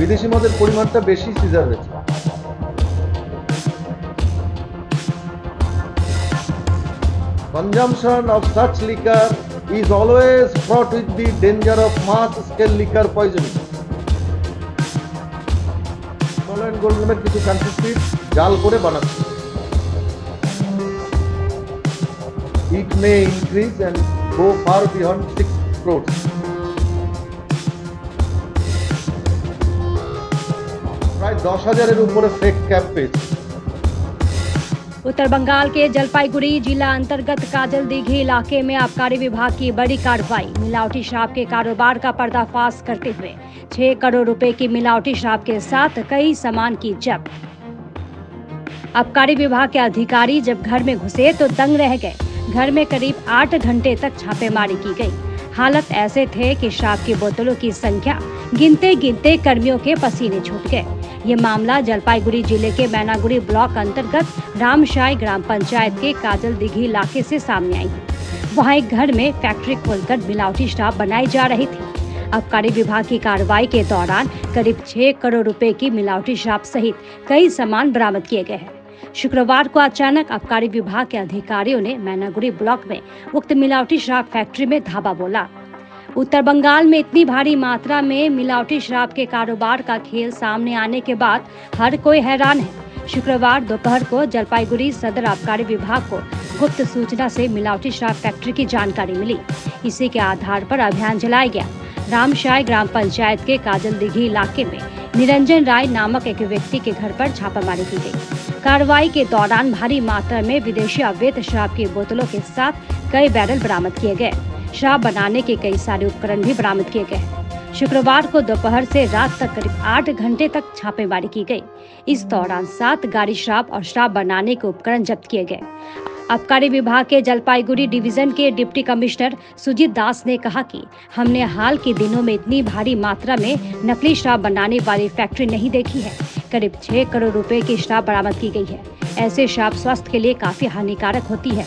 বিদেশি মদের পরিমাণটা বেশি সিজার হয়েছে। Consumption of such liquor is always fraught with the danger of mass-scale liquor poisoning. গোল্ডেনের কিছু কান্ট্রি জাল করে বানাচ্ছে। It may increase and go far beyond 6 crores. প্রায় 10,000-এর উপরে ফেক ক্যাপ পেয়েছে। उत्तर बंगाल के जलपाईगुड़ी जिला अंतर्गत काजल दीघी इलाके में आबकारी विभाग की बड़ी कार्रवाई। मिलावटी शराब के कारोबार का पर्दाफाश करते हुए 6 करोड़ रुपए की मिलावटी शराब के साथ कई सामान की जब्त। आबकारी विभाग के अधिकारी जब घर में घुसे तो दंग रह गए। घर में करीब 8 घंटे तक छापेमारी की गई। हालत ऐसे थे कि शराब की बोतलों की संख्या गिनते गिनते कर्मियों के पसीने छूट गए। ये मामला जलपाईगुड़ी जिले के मैनागुड़ी ब्लॉक अंतर्गत रामशाई ग्राम पंचायत के काजल दिघी इलाके से सामने आई। वहाँ एक घर में फैक्ट्री खोलकर मिलावटी शराब बनाई जा रही थी। आबकारी विभाग की कार्रवाई के दौरान करीब 6 करोड़ रुपए की मिलावटी शराब सहित कई सामान बरामद किए गए हैं। शुक्रवार को अचानक आबकारी विभाग के अधिकारियों ने मैनागुड़ी ब्लॉक में उक्त मिलावटी शराब फैक्ट्री में धावा बोला। उत्तर बंगाल में इतनी भारी मात्रा में मिलावटी शराब के कारोबार का खेल सामने आने के बाद हर कोई हैरान है। शुक्रवार दोपहर को जलपाईगुड़ी सदर आबकारी विभाग को गुप्त सूचना से मिलावटी शराब फैक्ट्री की जानकारी मिली। इसी के आधार पर अभियान चलाया गया। रामशाई ग्राम पंचायत के काजल दिघी इलाके में निरंजन राय नामक एक व्यक्ति के घर पर छापामारी की गई। कार्रवाई के दौरान भारी मात्रा में विदेशी अवैध शराब की बोतलों के साथ कई बैरल बरामद किए गए। शराब बनाने के कई सारे उपकरण भी बरामद किए गए। शुक्रवार को दोपहर से रात तक करीब 8 घंटे तक छापेमारी की गई। इस दौरान 7 गाड़ी शराब और शराब बनाने के उपकरण जब्त किए गए। आबकारी विभाग के जलपाईगुड़ी डिवीजन के डिप्टी कमिश्नर सुजीत दास ने कहा कि हमने हाल के दिनों में इतनी भारी मात्रा में नकली शराब बनाने वाली फैक्ट्री नहीं देखी है। करीब 6 करोड़ रुपए की शराब बरामद की गई है। ऐसे शराब स्वास्थ्य के लिए काफी हानिकारक होती है।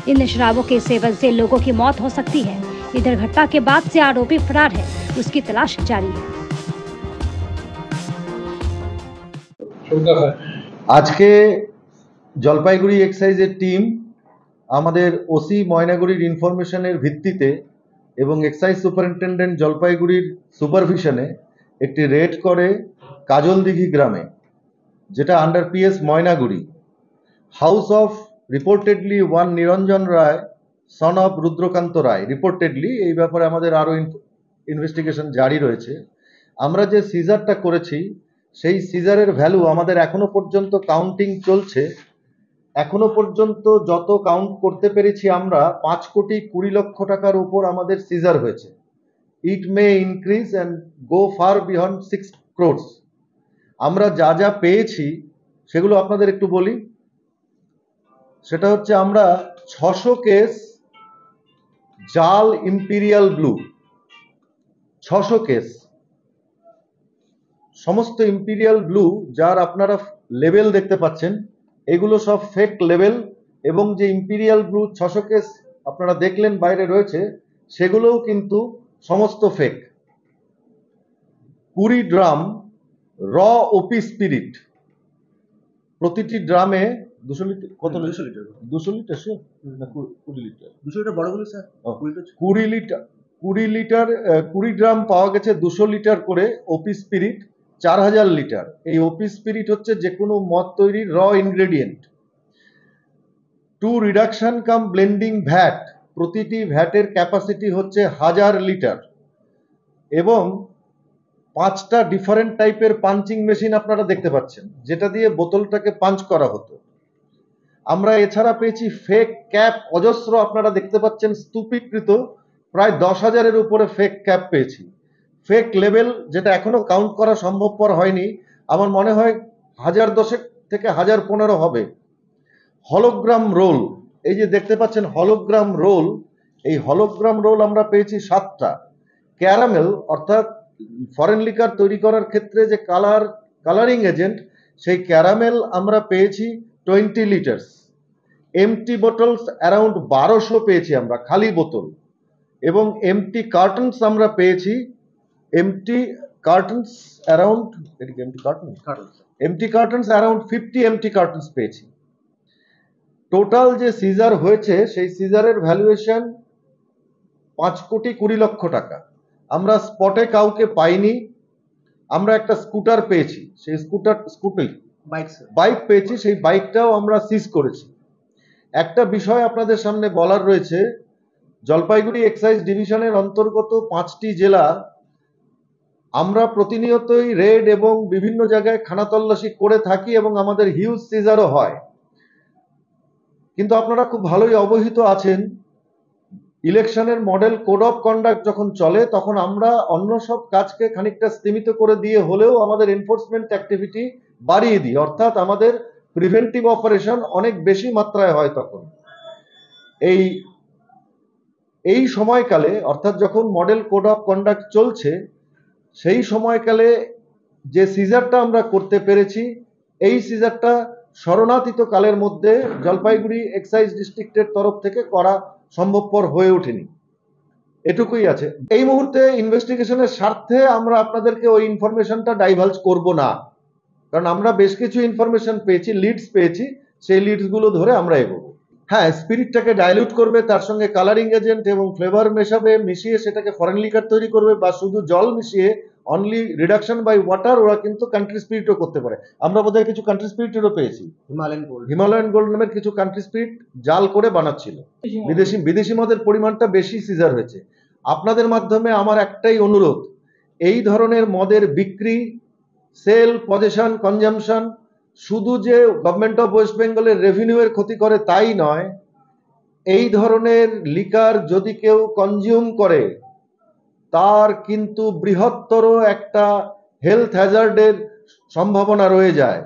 इन शराबों के सेवन से लोगों की मौत हो सकती है। इधर घटना के बाद से आरोपी फरार है, उसकी तलाश जारी है। আজকে জলপাইগুড়ি এক্সাইজের টিম আমাদের ওসি ময়নাগুড়ির ইনফরমেশনের ভিত্তিতে এবং এক্সাইজ সুপারিনটেন্ডেন্ট জলপাইগুড়ির সুপারভিশনে একটি রেড করে কাজলদিঘি গ্রামে, যেটা under PS Mainaguri, house of reportedly one Niranjan Roy son of Rudrakanta Roy. Reportedly এই ব্যাপারে আমাদের আরও ইনভেস্টিগেশন জারি রয়েছে। আমরা যে সিজারটা করেছি সেই সিজারের ভ্যালু আমাদের এখনো পর্যন্ত কাউন্টিং চলছে। এখনো পর্যন্ত যত কাউন্ট করতে পেরেছি আমরা 5,20,00,000 টাকার উপর আমাদের সিজার হয়েছে। It may increase and go far beyond 6 crores। আমরা যা যা পেয়েছি সেগুলো আপনাদের একটু বলি। সেটা হচ্ছে আমরা 600 কেস জাল ইম্পিরিয়াল ব্লু, 600 কেস। সমস্ত ইম্পিরিয়াল ব্লু যার আপনারা লেবেল দেখতে পাচ্ছেন এগুলো সব ফেক লেবেল, এবং যে ইম্পিরিয়াল ব্লু 600 কেস আপনারা দেখলেন বাইরে রয়েছে সেগুলোও কিন্তু সমস্ত ফেক। 20 ড্রাম র ওপি স্পিরিট, প্রতিটি ড্রামে 200 লিটার, কত 200 লিটার, 200 লিটার সে না 20 লিটার, 200 লিটার বড়গুলো স্যার, 20 লিটার, 20 গ্রাম পাওয়া গেছে। 200 লিটার করে ওপি স্পিরিট, 4000 লিটার। এই ওপি স্পিরিট হচ্ছে যে কোনো মদ তৈরির র ইনগ্রেডিয়েন্ট। 2 রিডাকশন কাম ব্লেন্ডিং ভ্যাট, প্রতিটি ভ্যাটের ক্যাপাসিটি হচ্ছে 1000 লিটার, এবং 5টা ডিফারেন্ট টাইপের পাঞ্চিং মেশিন আপনারা দেখতে পাচ্ছেন যেটা দিয়ে বোতলটাকে পাঞ্চ করা হতো। আমরা এছাড়া পেয়েছি ফেক ক্যাপ অজস্র, আপনারা দেখতে পাচ্ছেন স্তূপীকৃত প্রায় 10,000-এর উপরে ফেক ক্যাপ পেয়েছি। ফেক লেবেল যেটা এখনো কাউন্ট করা সম্ভবপর হয়নি, আমার মনে হয় 1010 থেকে 1015 হবে। হলোগ্রাম রোল, এই যে দেখতে পাচ্ছেন হলোগ্রাম রোল, এই হলোগ্রাম রোল আমরা পেয়েছি 7টা। ক্যারামেল অর্থাৎ ফরেন লিকার তৈরি করার ক্ষেত্রে যে কালারিং এজেন্ট, সেই ক্যারামেল আমরা পেয়েছি 20 লিটার্স। এমটি বোতলস অ্যারাউন্ড 1200 পেয়েছি আমরা, খালি বোতল, এবং এমটি কার্টনস আমরা পেয়েছি empty cartons around empty cartons around 50 empty cartons পেয়েছি। টোটাল যে সিজার হয়েছে সেই সিজারের ভ্যালুয়েশন 5,20,00,000 টাকা। আমরা স্পটে কাউকে পাইনি। আমরা একটা স্কুটার পেয়েছি, সেই বাইক পেয়েছি, সেই বাইকটাও আমরা সিজ করেছি। একটা বিষয় আপনাদের সামনে বলার রয়েছে, জলপাইগুড়ি এক্সাইজ ডিভিশনের অন্তর্গত 5টি জেলা আমরা প্রতিনিয়তই রেড এবং বিভিন্ন জায়গায় খানা তল্লাশি করে থাকি এবং আমাদের হিউজ সিজারও হয়। কিন্তু আপনারা খুব ভালোই অবহিত আছেন, ইলেকশনের মডেল কোড অফ কন্ডাক্ট যখন চলে তখন আমরা অন্য সব কাজকে খানিকটা স্তীমিত করে দিয়ে হলেও আমাদের এনফোর্সমেন্ট অ্যাক্টিভিটি বাড়িয়ে দিই, অর্থাৎ আমাদের প্রিভেন্টিভ অপারেশন অনেক বেশি মাত্রায় হয়। তখন এই সময়কালে, অর্থাৎ যখন মডেল কোড অফ কন্ডাক্ট চলছে, সেই সময়কালে যে সিজারটা আমরা করতে পেরেছি, এই সিজারটা শরণাতীত কালের মধ্যে জলপাইগুড়ি এক্সাইজ ডিস্ট্রিক্টের তরফ থেকে করা সম্ভবপর হয়ে ওঠেনি। এটুকুই আছে। এই মুহূর্তে ইনভেস্টিগেশনের স্বার্থে আমরা আপনাদেরকে ওই ইনফরমেশনটা ডাইভালজ করব না, কারণ আমরা বেশ কিছু ইনফরমেশন পেয়েছি, লিডস পেয়েছি, সেই লিডসগুলো ধরে আমরা এগোবো। হ্যাঁ, স্পিরিটটাকে ডাইলিউট করবে, তার সঙ্গে কালারিং এজেন্ট এবং ফ্লেভার মেশাবে, মিশিয়ে সেটাকে ফরেন লিকার তৈরি করবে, বা শুধু জল মিশিয়ে অনলি রিডাকশন বাই ওয়াটার, ওরা কিন্তু কান্ট্রি স্পিরিটও করতে পারে। আমরা বোধহয় কিছু কান্ট্রি স্পিরিটেরও পেয়েছি, হিমালয়ান গোল্ড নামের কিছু কান্ট্রি স্পিরিট জাল করে বানাচ্ছিল। বিদেশি মদের পরিমাণটা বেশি সিজার হয়েছে। আপনাদের মাধ্যমে আমার একটাই অনুরোধ, এই ধরনের মদের বিক্রি, সেল, পজেশন, কনজামশন শুধু যে গভর্নমেন্ট অফ ওয়েস্ট বেঙ্গলের রেভিনিউয়ের ক্ষতি করে তাই নয়, এই ধরনের লিকার যদি কেউ কনজিউম করে তার কিন্তু বৃহত্তর একটা হেলথ হ্যাজার্ডের সম্ভাবনা রয়ে যায়।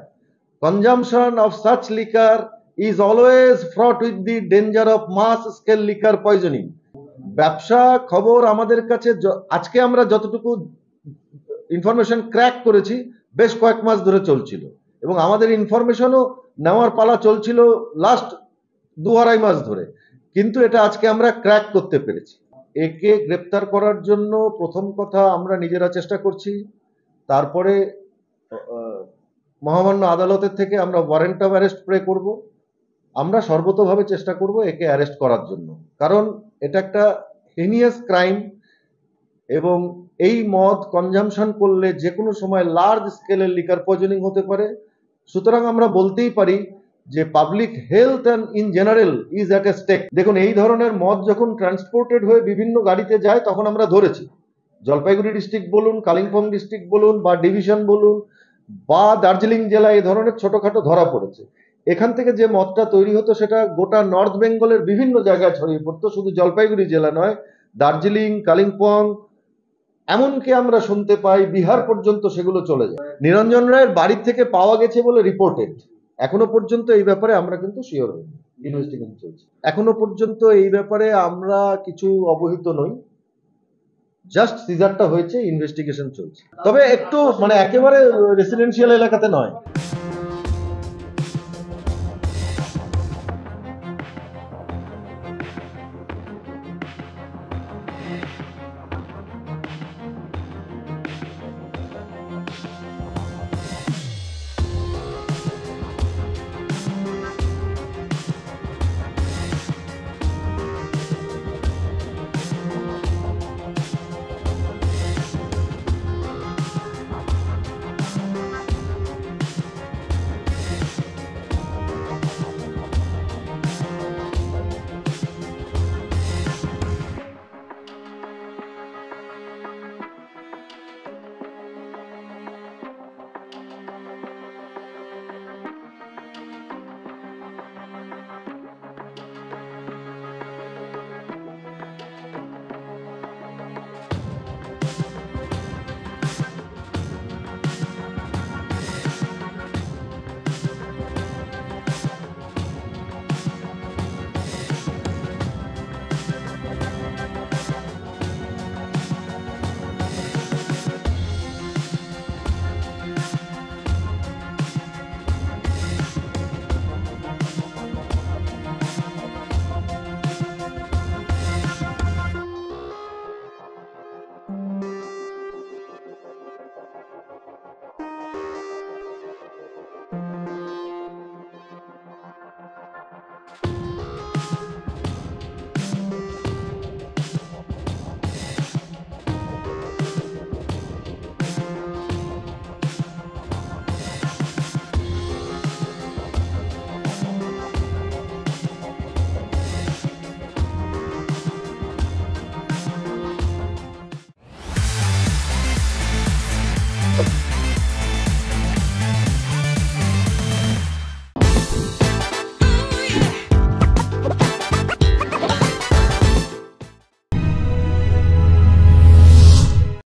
Consumption of such liquor is always fraught with the danger of mass scale liquor poisoning. ব্যবসা খবর আমাদের কাছে আজকে আমরা যতটুকু ইনফরমেশন ক্র্যাক করেছি বেশ কয়েক মাস ধরে চলছিল, এবং আমাদের ইনফরমেশনও নেওয়ার পালা চলছিল লাস্ট 2-2.5 মাস ধরে, কিন্তু এটা আজকে আমরা ক্র্যাক করতে পেরেছি। একে গ্রেপ্তার করার জন্য প্রথম কথা আমরা নিজেরা চেষ্টা করছি, তারপরে মহামান্য আদালতের থেকে আমরা ওয়ারেন্ট অফ অ্যারেস্ট প্রে করব। আমরা সর্বতোভাবে চেষ্টা করব একে অ্যারেস্ট করার জন্য, কারণ এটা একটা হিনিয়াস ক্রাইম, এবং এই মদ কনজামশন করলে যে কোনো সময় লার্জ স্কেলের লিকার পয়জনিং হতে পারে। সুতরাং আমরা বলতেই পারি যে public health and in general is at a stake. দেখুন, এই ধরনের মদ যখন ট্রান্সপোর্টেড হয়ে বিভিন্ন গাড়িতে যায় তখন আমরা ধরেছি, জলপাইগুড়ি ডিস্ট্রিক্ট বলুন, কালিম্পং ডিস্ট্রিক্ট বলুন, বা ডিভিশন বলুন, বা দার্জিলিং জেলায় এই ধরনের ছোটখাটো ধরা পড়েছে। এখান থেকে যে মদটা তৈরি হতো সেটা গোটা নর্থ বেঙ্গলের বিভিন্ন জায়গায় ছড়িয়ে পড়তো, শুধু জলপাইগুড়ি জেলা নয়, দার্জিলিং, কালিম্পং, এমনকি আমরা শুনতে পাই বিহার পর্যন্ত সেগুলো চলে যায়। নিরঞ্জন রায়ের বাড়ির থেকে পাওয়া গেছে বলে রিপোর্টেড, এখনো পর্যন্ত এই ব্যাপারে আমরা কিন্তু শিওর হই, ইনভেস্টিগেশন চলছে। এখনো পর্যন্ত এই ব্যাপারে আমরা কিছু অবহিত নই, জাস্ট সিজারটা হয়েছে, ইনভেস্টিগেশন চলছে। তবে একটু মানে একেবারে রেসিডেন্সিয়াল এলাকাতে নয়।